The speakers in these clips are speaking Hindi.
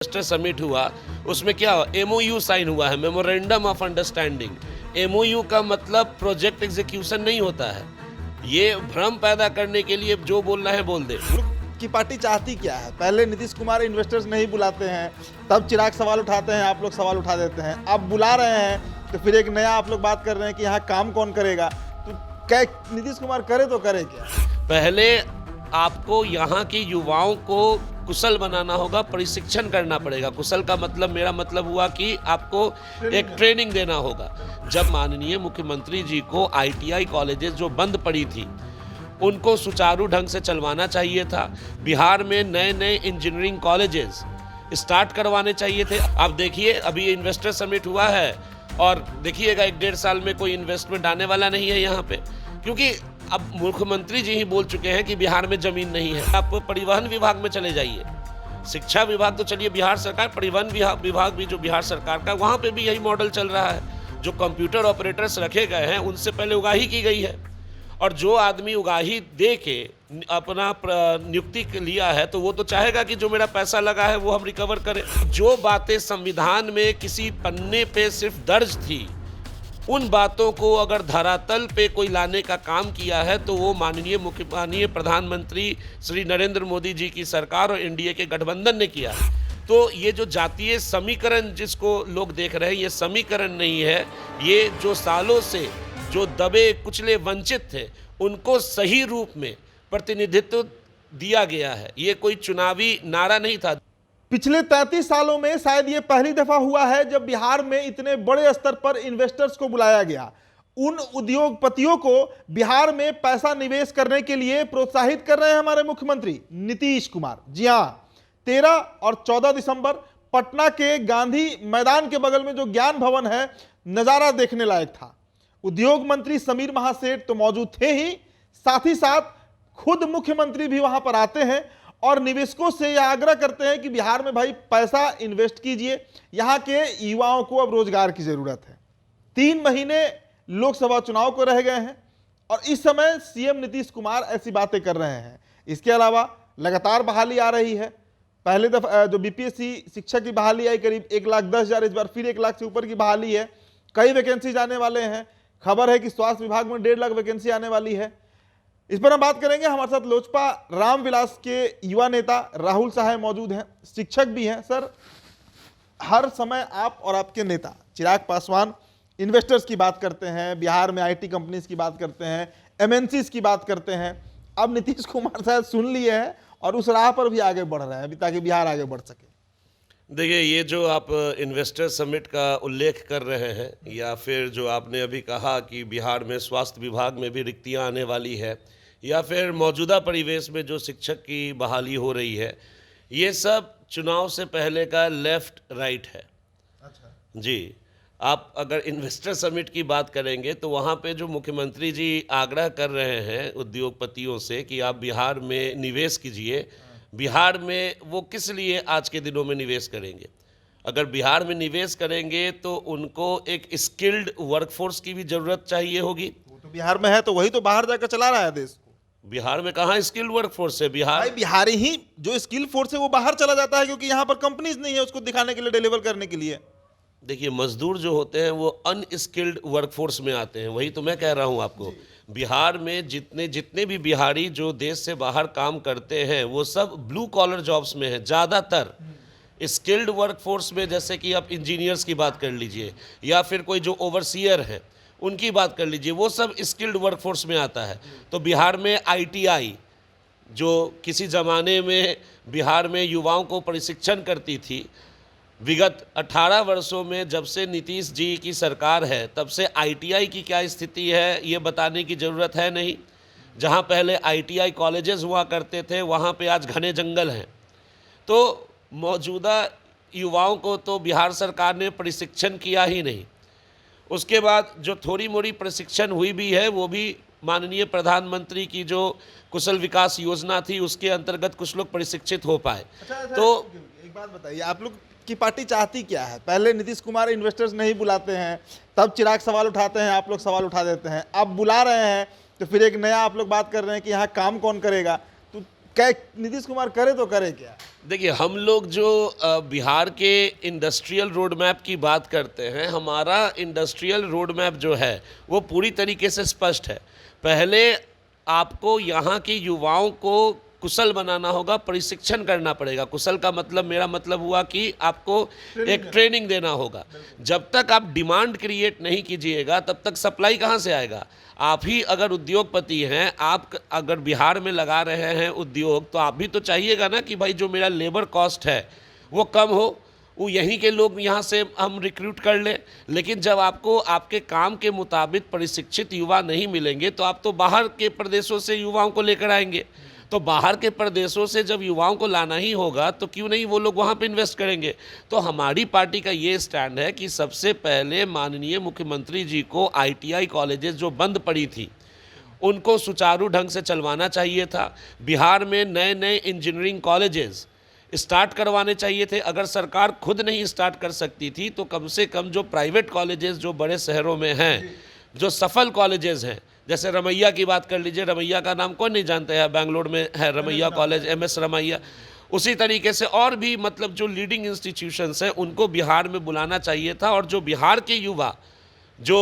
इन्वेस्टर समिट हुआ, उसमें क्या एमओयू साइन हुआ है, मेमोरेंडम ऑफ अंडरस्टैंडिंग। एमओयू का मतलब प्रोजेक्ट एग्जीक्यूशन नहीं होता है। ये भ्रम पैदा करने के लिए जो बोलना है बोल दे। की पार्टी चाहती क्या है? पहले नीतीश कुमार इन्वेस्टर्स नहीं बुलाते हैं, तब चिराग सवाल उठाते हैं, आप लोग सवाल उठा देते हैं। अब बुला रहे हैं तो फिर एक नया आप लोग बात कर रहे हैं कि यहाँ काम कौन करेगा। तो क्या नीतीश कुमार करे तो करे क्या? पहले आपको यहाँ के युवाओं को कुशल बनाना होगा, प्रशिक्षण करना पड़ेगा। कुशल का मतलब, मेरा मतलब हुआ कि आपको एक ट्रेनिंग देना होगा। जब माननीय मुख्यमंत्री जी को आईटीआई कॉलेजेस जो बंद पड़ी थी उनको सुचारू ढंग से चलवाना चाहिए था। बिहार में नए नए इंजीनियरिंग कॉलेजेस स्टार्ट करवाने चाहिए थे। आप देखिए, अभी इन्वेस्टर समिट हुआ है और देखिएगा 1-1.5 साल में कोई इन्वेस्टमेंट आने वाला नहीं है यहाँ पे, क्योंकि अब मुख्यमंत्री जी ही बोल चुके हैं कि बिहार में जमीन नहीं है। आप परिवहन विभाग में चले जाइए, शिक्षा विभाग तो चलिए बिहार सरकार, परिवहन विभाग भी जो बिहार सरकार का, वहाँ पे भी यही मॉडल चल रहा है। जो कंप्यूटर ऑपरेटर्स रखे गए हैं उनसे पहले उगाही की गई है, और जो आदमी उगाही दे के अपना नियुक्ति लिया है तो वो तो चाहेगा कि जो मेरा पैसा लगा है वो हम रिकवर करें। जो बातें संविधान में किसी पन्ने पे सिर्फ दर्ज थी, उन बातों को अगर धरातल पे कोई लाने का काम किया है तो वो माननीय प्रधानमंत्री श्री नरेंद्र मोदी जी की सरकार और एनडीए के गठबंधन ने किया है। तो ये जो जातीय समीकरण जिसको लोग देख रहे हैं, ये समीकरण नहीं है। ये जो सालों से जो दबे कुचले वंचित थे उनको सही रूप में प्रतिनिधित्व दिया गया है। ये कोई चुनावी नारा नहीं था। पिछले 33 सालों में शायद ये पहली दफा हुआ है जब बिहार में इतने बड़े स्तर पर इन्वेस्टर्स को बुलाया गया। उन उद्योगपतियों को बिहार में पैसा निवेश करने के लिए प्रोत्साहित कर रहे हैं हमारे मुख्यमंत्री नीतीश कुमार। जी हां, 13 और 14 दिसंबर पटना के गांधी मैदान के बगल में जो ज्ञान भवन है, नजारा देखने लायक था। उद्योग मंत्री समीर महासेठ तो मौजूद थे ही, साथ ही साथ खुद मुख्यमंत्री भी वहां पर आते हैं और निवेशकों से यह आग्रह करते हैं कि बिहार में भाई पैसा इन्वेस्ट कीजिए, यहाँ के युवाओं को अब रोजगार की जरूरत है। 3 महीने लोकसभा चुनाव को रह गए हैं और इस समय सीएम नीतीश कुमार ऐसी बातें कर रहे हैं। इसके अलावा लगातार बहाली आ रही है। पहले दफा जो बीपीएससी शिक्षक की बहाली आई करीब 1,10,000, इस बार फिर 1 लाख से ऊपर की बहाली है। कई वैकेंसी आने वाले हैं। खबर है कि स्वास्थ्य विभाग में 1.5 लाख वैकेंसी आने वाली है। इस पर हम बात करेंगे। हमारे साथ लोजपा रामविलास के युवा नेता राहुल सहाय मौजूद हैं, शिक्षक भी हैं। सर, हर समय आप और आपके नेता चिराग पासवान इन्वेस्टर्स की बात करते हैं, बिहार में आईटी कंपनीज की बात करते हैं, एमएनसीज की बात करते हैं। अब नीतीश कुमार शायद सुन लिए हैं और उस राह पर भी आगे बढ़ रहे हैं अभी, ताकि बिहार आगे बढ़ सके। देखिए, ये जो आप इन्वेस्टर समिट का उल्लेख कर रहे हैं, या फिर जो आपने अभी कहा कि बिहार में स्वास्थ्य विभाग में भी रिक्तियां आने वाली है, या फिर मौजूदा परिवेश में जो शिक्षक की बहाली हो रही है, ये सब चुनाव से पहले का लेफ्ट राइट है। अच्छा जी, आप अगर इन्वेस्टर समिट की बात करेंगे तो वहाँ पे जो मुख्यमंत्री जी आग्रह कर रहे हैं उद्योगपतियों से कि आप बिहार में निवेश कीजिए, बिहार में वो किस लिए आज के दिनों में निवेश करेंगे? अगर बिहार में निवेश करेंगे तो उनको एक स्किल्ड वर्कफोर्स की भी ज़रूरत चाहिए होगी। वो तो बिहार में है, तो वही तो बाहर जाकर चला रहा है देश को। बिहार में कहाँ स्किल्ड वर्कफोर्स है? भाई बिहारी ही जो स्किल फोर्स है वो बाहर चला जाता है, क्योंकि यहाँ पर कंपनीज नहीं है उसको दिखाने के लिए, डिलीवर करने के लिए। देखिए, मजदूर जो होते हैं वो अनस्किल्ड वर्कफोर्स में आते हैं। वही तो मैं कह रहा हूँ आपको। बिहार में जितने भी बिहारी जो देश से बाहर काम करते हैं वो सब ब्लू कॉलर जॉब्स में हैं ज़्यादातर। स्किल्ड वर्कफोर्स में जैसे कि आप इंजीनियर्स की बात कर लीजिए, या फिर कोई जो ओवरसीयर हैं उनकी बात कर लीजिए, वो सब स्किल्ड वर्कफोर्स में आता है। तो बिहार में आईटीआई जो किसी ज़माने में बिहार में युवाओं को प्रशिक्षण करती थी, विगत 18 वर्षों में जब से नीतीश जी की सरकार है तब से आईटीआई की क्या स्थिति है ये बताने की ज़रूरत है नहीं। जहां पहले आईटीआई कॉलेजेस हुआ करते थे वहां पे आज घने जंगल हैं। तो मौजूदा युवाओं को तो बिहार सरकार ने प्रशिक्षण किया ही नहीं। उसके बाद जो थोड़ी मोड़ी प्रशिक्षण हुई भी है वो भी माननीय प्रधानमंत्री की जो कुशल विकास योजना थी उसके अंतर्गत कुछ लोग प्रशिक्षित हो पाए। तो एक बात बताइए, आप लोग की पार्टी चाहती क्या है? पहले नीतीश कुमार इन्वेस्टर्स नहीं बुलाते हैं, तब चिराग सवाल उठाते हैं, आप लोग सवाल उठा देते हैं। अब बुला रहे हैं तो फिर एक नया आप लोग बात कर रहे हैं कि यहाँ काम कौन करेगा। तो क्या नीतीश कुमार करे तो करे क्या? देखिए, हम लोग जो बिहार के इंडस्ट्रियल रोड मैप की बात करते हैं, हमारा इंडस्ट्रियल रोड मैप जो है वो पूरी तरीके से स्पष्ट है। पहले आपको यहाँ के युवाओं को कुशल बनाना होगा, प्रशिक्षण करना पड़ेगा। कुशल का मतलब, मेरा मतलब हुआ कि आपको एक ट्रेनिंग देना होगा। जब तक आप डिमांड क्रिएट नहीं कीजिएगा तब तक सप्लाई कहाँ से आएगा? आप ही अगर उद्योगपति हैं, आप अगर बिहार में लगा रहे हैं उद्योग, तो आप भी तो चाहिएगा ना कि भाई जो मेरा लेबर कॉस्ट है वो कम हो, वो यहीं के लोग यहाँ से हम रिक्रूट कर लें। लेकिन जब आपको आपके काम के मुताबिक प्रशिक्षित युवा नहीं मिलेंगे तो आप तो बाहर के प्रदेशों से युवाओं को लेकर आएंगे। तो बाहर के प्रदेशों से जब युवाओं को लाना ही होगा तो क्यों नहीं वो लोग वहाँ पे इन्वेस्ट करेंगे। तो हमारी पार्टी का ये स्टैंड है कि सबसे पहले माननीय मुख्यमंत्री जी को ITI कॉलेजेस जो बंद पड़ी थी उनको सुचारू ढंग से चलवाना चाहिए था। बिहार में नए नए इंजीनियरिंग कॉलेजेस स्टार्ट करवाने चाहिए थे। अगर सरकार खुद नहीं स्टार्ट कर सकती थी तो कम से कम जो प्राइवेट कॉलेजेस जो बड़े शहरों में हैं, जो सफल कॉलेजेस हैं, जैसे रमैया की बात कर लीजिए, रमैया का नाम कौन नहीं जानते हैं, बेंगलोर में है रमैया कॉलेज, MS रमैया। उसी तरीके से और भी मतलब जो लीडिंग इंस्टीट्यूशंस हैं उनको बिहार में बुलाना चाहिए था। और जो बिहार के युवा जो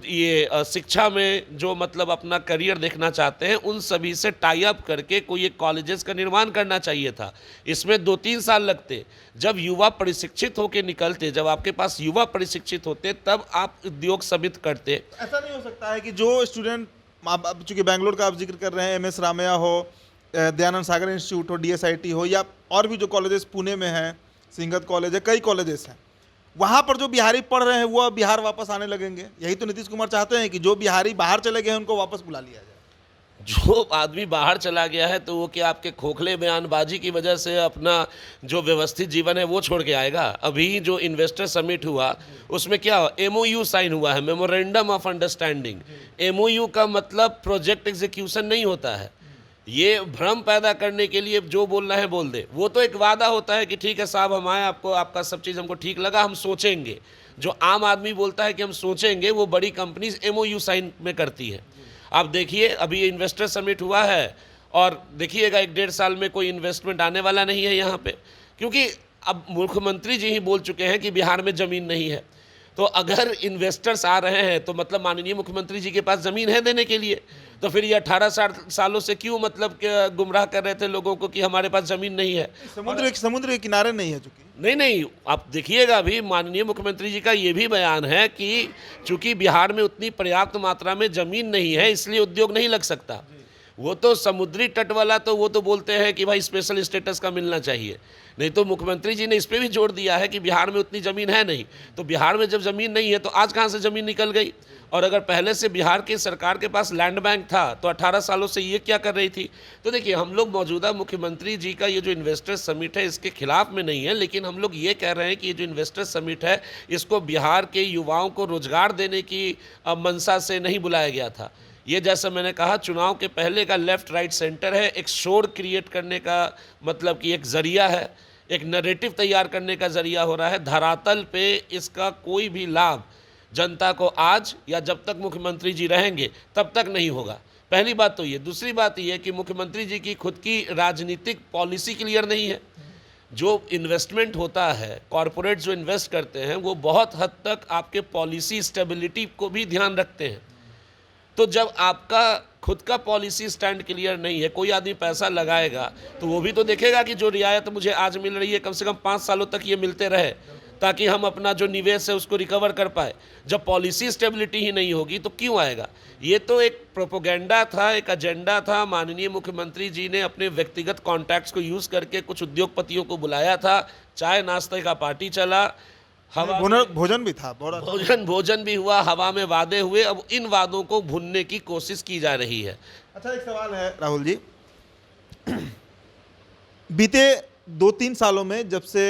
ये शिक्षा में जो मतलब अपना करियर देखना चाहते हैं, उन सभी से टाई अप करके कोई एक कॉलेजेस का निर्माण करना चाहिए था। इसमें 2-3 साल लगते। जब युवा प्रशिक्षित होकर निकलते, जब आपके पास युवा प्रशिक्षित होते, तब आप उद्योग समित करते। ऐसा नहीं हो सकता है कि जो स्टूडेंट, अब चूंकि बैंगलोर का आप जिक्र कर रहे हैं, MS रामैया हो, दयानंद सागर इंस्टीट्यूट हो, DSIT हो, या और भी जो कॉलेजेस पुणे में हैं, सिंगत कॉलेज है, कई कॉलेजेस हैं, वहाँ पर जो बिहारी पढ़ रहे हैं वो अब बिहार वापस आने लगेंगे। यही तो नीतीश कुमार चाहते हैं कि जो बिहारी बाहर चले गए हैं उनको वापस बुला लिया जाए। जो आदमी बाहर चला गया है तो वो क्या आपके खोखले बयानबाजी की वजह से अपना जो व्यवस्थित जीवन है वो छोड़ के आएगा? अभी जो इन्वेस्टर समिट हुआ उसमें क्या MOU साइन हुआ है, मेमोरेंडम ऑफ अंडरस्टैंडिंग। MOU का मतलब प्रोजेक्ट एग्जीक्यूशन नहीं होता है। ये भ्रम पैदा करने के लिए जो बोलना है बोल दे। वो तो एक वादा होता है कि ठीक है साहब, हम आए, आपको आपका सब चीज़ हमको ठीक लगा, हम सोचेंगे। जो आम आदमी बोलता है कि हम सोचेंगे, वो बड़ी कंपनीज MOU साइन में करती है। आप देखिए, अभी इन्वेस्टर समिट हुआ है और देखिएगा 1-1.5 साल में कोई इन्वेस्टमेंट आने वाला नहीं है यहाँ पे, क्योंकि अब मुख्यमंत्री जी ही बोल चुके हैं कि बिहार में ज़मीन नहीं है। तो अगर इन्वेस्टर्स आ रहे हैं तो मतलब माननीय मुख्यमंत्री जी के पास ज़मीन है देने के लिए। तो फिर ये 18 सालों से क्यों मतलब गुमराह कर रहे थे लोगों को कि हमारे पास ज़मीन नहीं है। समुद्र के किनारे नहीं है चूंकि। नहीं, आप देखिएगा अभी माननीय मुख्यमंत्री जी का ये भी बयान है कि चूंकि बिहार में उतनी पर्याप्त मात्रा में ज़मीन नहीं है इसलिए उद्योग नहीं लग सकता। वो तो समुद्री तट वाला तो वो तो बोलते हैं कि भाई स्पेशल स्टेटस का मिलना चाहिए। नहीं तो मुख्यमंत्री जी ने इस पे भी जोर दिया है कि बिहार में उतनी ज़मीन है नहीं। तो बिहार में जब ज़मीन नहीं है तो आज कहाँ से ज़मीन निकल गई? और अगर पहले से बिहार के सरकार के पास लैंड बैंक था तो 18 सालों से ये क्या कर रही थी? तो देखिए, हम लोग मौजूदा मुख्यमंत्री जी का ये जो इन्वेस्टर समिट है इसके खिलाफ में नहीं है, लेकिन हम लोग ये कह रहे हैं कि ये जो इन्वेस्टर समिट है इसको बिहार के युवाओं को रोजगार देने की मंशा से नहीं बुलाया गया था। ये जैसा मैंने कहा, चुनाव के पहले का लेफ्ट राइट सेंटर है, एक शोर क्रिएट करने का मतलब कि एक ज़रिया है, एक नैरेटिव तैयार करने का ज़रिया हो रहा है। धरातल पे इसका कोई भी लाभ जनता को आज या जब तक मुख्यमंत्री जी रहेंगे तब तक नहीं होगा। पहली बात तो ये। दूसरी बात ये कि मुख्यमंत्री जी की खुद की राजनीतिक पॉलिसी क्लियर नहीं है। जो इन्वेस्टमेंट होता है, कॉरपोरेट जो इन्वेस्ट करते हैं, वो बहुत हद तक आपके पॉलिसी स्टेबिलिटी को भी ध्यान रखते हैं। तो जब आपका खुद का पॉलिसी स्टैंड क्लियर नहीं है, कोई आदमी पैसा लगाएगा तो वो भी तो देखेगा कि जो रियायत मुझे आज मिल रही है कम से कम 5 सालों तक ये मिलते रहे, ताकि हम अपना जो निवेश है उसको रिकवर कर पाए। जब पॉलिसी स्टेबिलिटी ही नहीं होगी तो क्यों आएगा? ये तो एक प्रोपोगेंडा था, एक एजेंडा था। माननीय मुख्यमंत्री जी ने अपने व्यक्तिगत कॉन्टैक्ट्स को यूज़ करके कुछ उद्योगपतियों को बुलाया था, चाय नाश्ते का पार्टी चला, भोजन भी था, भोजन भी हुआ, हवा में वादे हुए। अब इन वादों को भुनने की कोशिश की जा रही है। अच्छा, एक सवाल है राहुल जी, बीते 2-3 सालों में जब से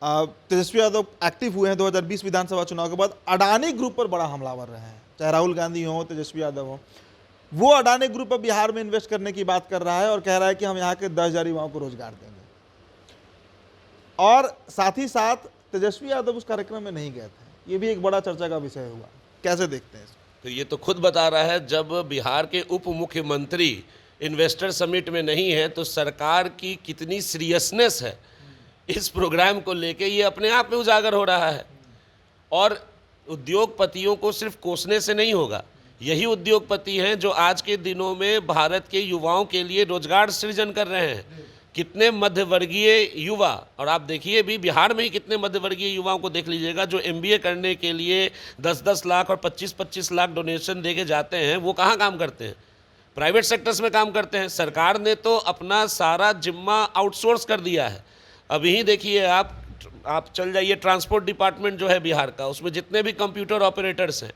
तेजस्वी यादव एक्टिव हुए हैं 2020 विधानसभा चुनाव के बाद, अडानी ग्रुप पर बड़ा हमलावर रहे हैं, चाहे राहुल गांधी हो, तेजस्वी यादव हो। वो अडानी ग्रुप अब बिहार में इन्वेस्ट करने की बात कर रहा है और कह रहा है कि हम यहाँ के 10,000 युवाओं को रोजगार देंगे। और साथ ही साथ तेजस्वी यादव उस कार्यक्रम में नहीं गए थे, ये भी एक बड़ा चर्चा का विषय हुआ। कैसे देखते हैं इसको? तो ये तो खुद बता रहा है, जब बिहार के उप मुख्यमंत्री इन्वेस्टर समिट में नहीं है, तो सरकार की कितनी सीरियसनेस है इस प्रोग्राम को लेके, ये अपने आप में उजागर हो रहा है। और उद्योगपतियों को सिर्फ कोसने से नहीं होगा, यही उद्योगपति हैं जो आज के दिनों में भारत के युवाओं के लिए रोजगार सृजन कर रहे हैं। कितने मध्यवर्गीय युवा, और आप देखिए भी बिहार में ही कितने मध्यवर्गीय युवाओं को देख लीजिएगा जो MBA करने के लिए 10-10 लाख और 25-25 लाख डोनेशन दे के जाते हैं, वो कहाँ काम करते हैं? प्राइवेट सेक्टर्स में काम करते हैं। सरकार ने तो अपना सारा जिम्मा आउटसोर्स कर दिया है। अभी ही देखिए आप चल जाइए, ट्रांसपोर्ट डिपार्टमेंट जो है बिहार का, उसमें जितने भी कंप्यूटर ऑपरेटर्स हैं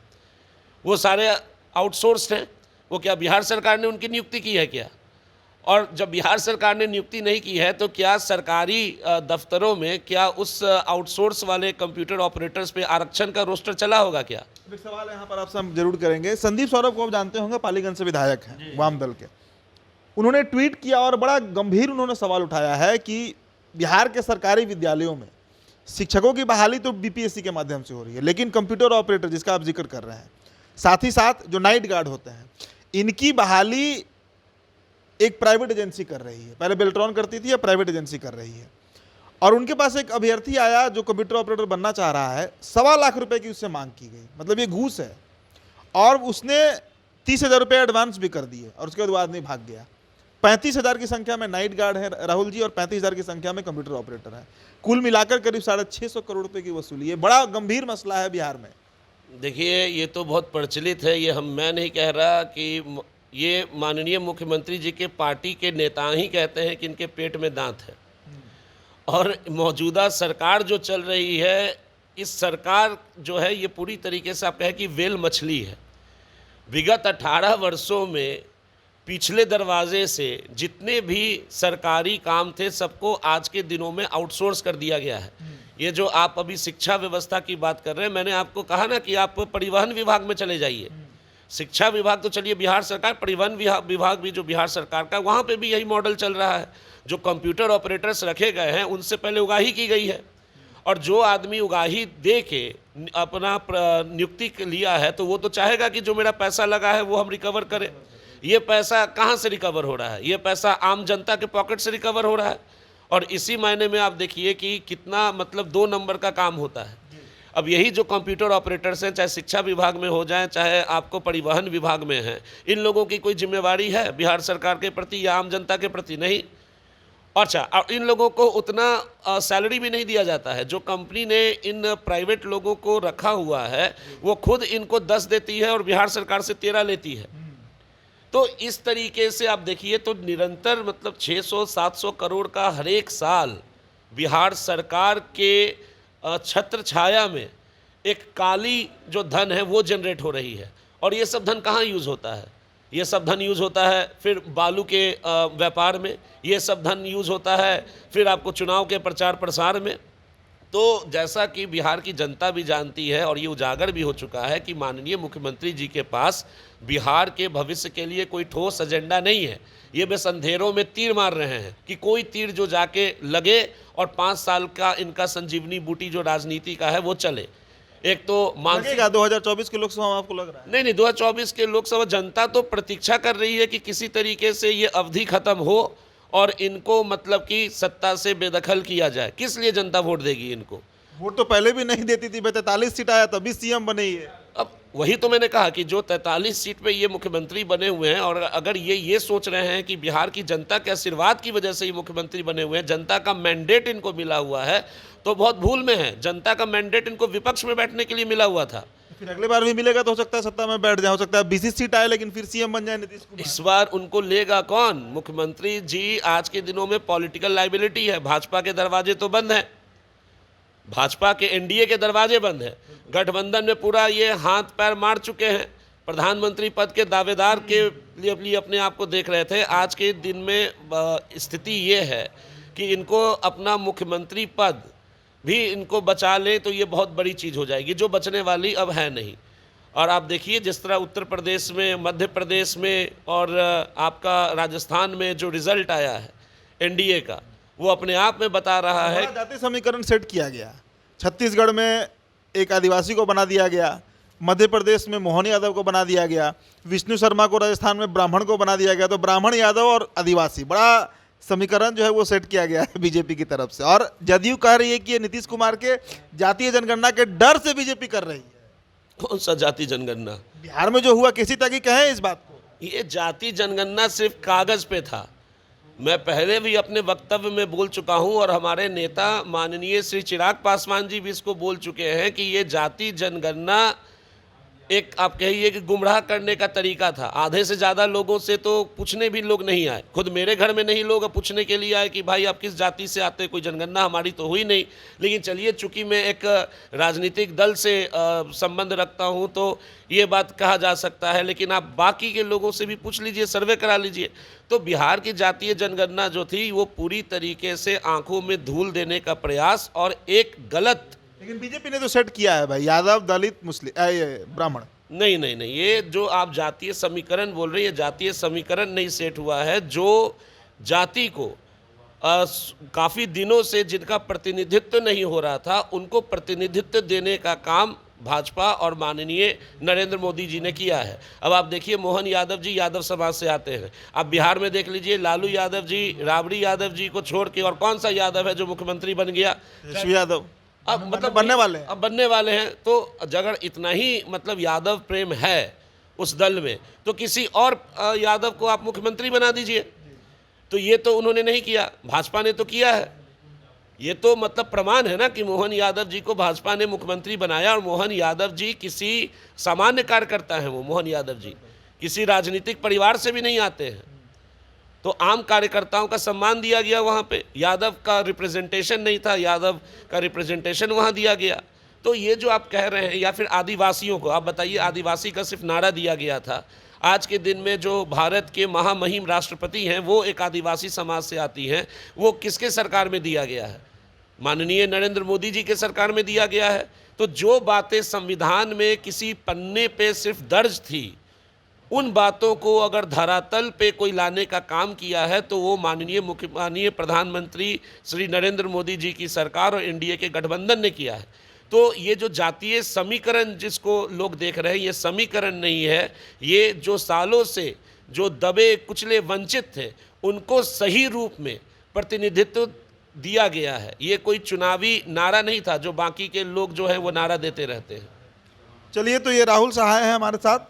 वो सारे आउटसोर्स्ड हैं। वो क्या बिहार सरकार ने उनकी नियुक्ति की है क्या? और जब बिहार सरकार ने नियुक्ति नहीं की है तो क्या सरकारी दफ्तरों में क्या उस आउटसोर्स वाले कंप्यूटर ऑपरेटर्स पे आरक्षण का रोस्टर चला होगा क्या? एक सवाल यहाँ पर आपसे हम जरूर करेंगे। संदीप सौरभ को आप जानते होंगे, पालीगंज से विधायक हैं वाम दल के। उन्होंने ट्वीट किया और बड़ा गंभीर उन्होंने सवाल उठाया है कि बिहार के सरकारी विद्यालयों में शिक्षकों की बहाली तो BPSC के माध्यम से हो रही है, लेकिन कंप्यूटर ऑपरेटर जिसका आप जिक्र कर रहे हैं, साथ ही साथ जो नाइट गार्ड होते हैं, इनकी बहाली एक प्राइवेट एजेंसी कर रही है। पहले बेल्ट्रॉन करती थी, अब प्राइवेट एजेंसी कर रही है। और उनके पास एक अभ्यर्थी आया जो कंप्यूटर ऑपरेटर बनना चाह रहा है, 1.25 लाख रुपए की उससे मांग की गई, मतलब ये घूस है। और उसने 30,000 रुपये एडवांस भी कर दिए और उसके बाद आदमी भाग गया। 35,000 की संख्या में नाइट गार्ड है राहुल जी, और 35,000 की संख्या में कंप्यूटर ऑपरेटर है। कुल मिलाकर करीब 650 करोड़ रुपए की वसूली है। बड़ा गंभीर मसला है बिहार में। देखिए, ये तो बहुत प्रचलित है। ये मैं नहीं कह रहा कि ये माननीय मुख्यमंत्री जी के पार्टी के नेता ही कहते हैं कि इनके पेट में दांत है। और मौजूदा सरकार जो चल रही है, इस सरकार जो है ये पूरी तरीके से आप कहें कि वेल मछली है। विगत 18 वर्षों में पिछले दरवाजे से जितने भी सरकारी काम थे सबको आज के दिनों में आउटसोर्स कर दिया गया है। ये जो आप अभी शिक्षा व्यवस्था की बात कर रहे हैं, मैंने आपको कहा ना कि आप परिवहन विभाग में चले जाइए। शिक्षा विभाग तो चलिए बिहार सरकार, परिवहन विभाग भी जो बिहार सरकार का, वहाँ पे भी यही मॉडल चल रहा है। जो कंप्यूटर ऑपरेटर्स रखे गए हैं उनसे पहले उगाही की गई है, और जो आदमी उगाही दे के अपना नियुक्ति लिया है तो वो तो चाहेगा कि जो मेरा पैसा लगा है वो हम रिकवर करें। ये पैसा कहाँ से रिकवर हो रहा है? ये पैसा आम जनता के पॉकेट से रिकवर हो रहा है। और इसी मायने में आप देखिए कि कितना मतलब 2 नंबर का काम होता है। अब यही जो कंप्यूटर ऑपरेटर्स हैं, चाहे शिक्षा विभाग में हो जाएं, चाहे आपको परिवहन विभाग में हैं, इन लोगों की कोई जिम्मेवारी है बिहार सरकार के प्रति या आम जनता के प्रति? नहीं। अच्छा, और इन लोगों को उतना सैलरी भी नहीं दिया जाता है। जो कंपनी ने इन प्राइवेट लोगों को रखा हुआ है वो खुद इनको 10 देती है और बिहार सरकार से 13 लेती है। तो इस तरीके से आप देखिए तो निरंतर मतलब 600-700 करोड़ का हर एक साल बिहार सरकार के छत्र छाया में एक काली जो धन है वो जनरेट हो रही है। और ये सब धन कहाँ यूज़ होता है? ये सब धन यूज़ होता है फिर बालू के व्यापार में, ये सब धन यूज़ होता है फिर आपको चुनाव के प्रचार प्रसार में। तो जैसा कि बिहार की जनता भी जानती है और ये उजागर भी हो चुका है कि माननीय मुख्यमंत्री जी के पास बिहार के भविष्य के लिए कोई ठोस एजेंडा नहीं है। ये बस अंधेरों में तीर मार रहे हैं कि कोई तीर जो जाके लगे और 5 साल का इनका संजीवनी बूटी जो राजनीति का है वो चले। एक तो लगेगा 2024 के लोकसभा में, आपको लग रहा है? नहीं, 2024 के लोकसभा जनता तो प्रतीक्षा कर रही है कि किसी तरीके से ये अवधि खत्म हो और इनको मतलब कि सत्ता से बेदखल किया जाए। किस लिए जनता वोट देगी इनको? वोट तो पहले भी नहीं देती थी। 43 सीट आया तभी CM बने ही है। अब वही तो मैंने कहा कि जो 43 सीट पे ये मुख्यमंत्री बने हुए हैं, और अगर ये सोच रहे हैं कि बिहार की जनता के आशीर्वाद की वजह से ये मुख्यमंत्री बने हुए हैं, जनता का मैंडेट इनको मिला हुआ है, तो बहुत भूल में है। जनता का मैंडेट इनको विपक्ष में बैठने के लिए मिला हुआ था। फिर अगले बार भी मिलेगा तो हो सकता है सत्ता में बैठ जाए, हो सकता है 20 सीट आए लेकिन फिर CM बन जाए नीतीश कुमार। इस बार उनको लेगा कौन? मुख्यमंत्री जी आज के दिनों में पॉलिटिकल लाइबिलिटी है। भाजपा के दरवाजे तो बंद हैं, भाजपा के NDA के दरवाजे बंद हैं। गठबंधन में पूरा ये हाथ पैर मार चुके हैं। प्रधानमंत्री पद के दावेदार के लिए अपने आप को देख रहे थे। आज के दिन में स्थिति ये है कि इनको अपना मुख्यमंत्री पद भी इनको बचा ले तो ये बहुत बड़ी चीज़ हो जाएगी, जो बचने वाली अब है नहीं। और आप देखिए जिस तरह उत्तर प्रदेश में, मध्य प्रदेश में और आपका राजस्थान में जो रिजल्ट आया है NDA का, वो अपने आप में बता रहा है। जाति समीकरण सेट किया गया। छत्तीसगढ़ में एक आदिवासी को बना दिया गया, मध्य प्रदेश में मोहन यादव को बना दिया गया, विष्णु शर्मा को राजस्थान में ब्राह्मण को बना दिया गया। तो ब्राह्मण, यादव और आदिवासी, बड़ा समीकरण जो है वो सेट किया गया है बीजेपी की तरफ से। और जदयू कह रही है कि ये नीतीश कुमार के जातीय जनगणना के डर से बीजेपी कर रही है। कौन सा जाति जनगणना? बिहार में जो हुआ, किसी तक कहें इस बात को? ये जाति जनगणना सिर्फ कागज पे था। मैं पहले भी अपने वक्तव्य में बोल चुका हूं और हमारे नेता माननीय श्री चिराग पासवान जी भी इसको बोल चुके हैं कि ये जाति जनगणना एक, आप कहिए कि गुमराह करने का तरीका था। आधे से ज़्यादा लोगों से तो पूछने भी लोग नहीं आए। खुद मेरे घर में नहीं लोग पूछने के लिए आए कि भाई आप किस जाति से आते, कोई जनगणना हमारी तो हुई नहीं। लेकिन चलिए, चूंकि मैं एक राजनीतिक दल से संबंध रखता हूं तो ये बात कहा जा सकता है। लेकिन आप बाकी के लोगों से भी पूछ लीजिए, सर्वे करा लीजिए। तो बिहार की जातीय जनगणना जो थी वो पूरी तरीके से आंखों में धूल देने का प्रयास और एक गलत। लेकिन बीजेपी ने तो सेट किया है भाई, यादव, दलित, मुस्लिम, ब्राह्मण। नहीं नहीं नहीं, ये जो आप जातीय समीकरण बोल रहे हैं, जातीय समीकरण नहीं सेट हुआ है। जो जाति को काफ़ी दिनों से जिनका प्रतिनिधित्व नहीं हो रहा था, उनको प्रतिनिधित्व देने का काम भाजपा और माननीय नरेंद्र मोदी जी ने किया है। अब आप देखिए, मोहन यादव जी यादव समाज से आते हैं। अब बिहार में देख लीजिए, लालू यादव जी, राबड़ी यादव जी को छोड़ के और कौन सा यादव है जो मुख्यमंत्री बन गया? तेजस्वी यादव। अब मतलब बनने वाले हैं। अब बनने वाले हैं। तो अगर इतना ही मतलब यादव प्रेम है उस दल में, तो किसी और यादव को आप मुख्यमंत्री बना दीजिए। तो ये तो उन्होंने नहीं किया, भाजपा ने तो किया है। ये तो मतलब प्रमाण है ना कि मोहन यादव जी को भाजपा ने मुख्यमंत्री बनाया। और मोहन यादव जी किसी सामान्य कार्यकर्ता हैं। वो मोहन यादव जी किसी राजनीतिक परिवार से भी नहीं आते हैं। तो आम कार्यकर्ताओं का सम्मान दिया गया वहाँ पे। यादव का रिप्रेजेंटेशन नहीं था, यादव का रिप्रेजेंटेशन वहाँ दिया गया। तो ये जो आप कह रहे हैं, या फिर आदिवासियों को आप बताइए, आदिवासी का सिर्फ नारा दिया गया था। आज के दिन में जो भारत के महामहिम राष्ट्रपति हैं वो एक आदिवासी समाज से आती हैं। वो किसके सरकार में दिया गया है? माननीय नरेंद्र मोदी जी के सरकार में दिया गया है। तो जो बातें संविधान में किसी पन्ने पे सिर्फ दर्ज थी, उन बातों को अगर धरातल पे कोई लाने का काम किया है तो वो माननीय प्रधानमंत्री श्री नरेंद्र मोदी जी की सरकार और एनडीए के गठबंधन ने किया है। तो ये जो जातीय समीकरण जिसको लोग देख रहे हैं, ये समीकरण नहीं है। ये जो सालों से जो दबे कुचले वंचित थे, उनको सही रूप में प्रतिनिधित्व दिया गया है। ये कोई चुनावी नारा नहीं था जो बाकी के लोग जो है वो नारा देते रहते हैं। चलिए, तो ये राहुल सहाय है हमारे साथ,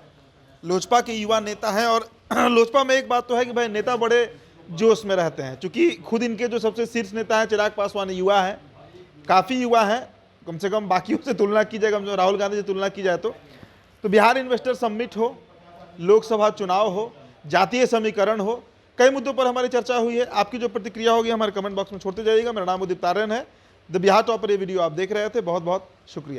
लोजपा के युवा नेता हैं। और लोजपा में एक बात तो है कि भाई नेता बड़े जोश में रहते हैं, क्योंकि खुद इनके जो सबसे शीर्ष नेता हैं चिराग पासवान युवा हैं, काफ़ी युवा हैं, कम से कम बाकियों से तुलना की जाए, कम से कम राहुल गांधी से तुलना की जाए तो बिहार इन्वेस्टर समिट हो, लोकसभा चुनाव हो, जातीय समीकरण हो, कई मुद्दों पर हमारी चर्चा हुई है। आपकी जो प्रतिक्रिया होगी हमारे कमेंट बॉक्स में छोड़ते जाइएगा। मेरा नाम उदित तारण है। द बिहार टॉपर ये वीडियो आप देख रहे थे। बहुत बहुत शुक्रिया।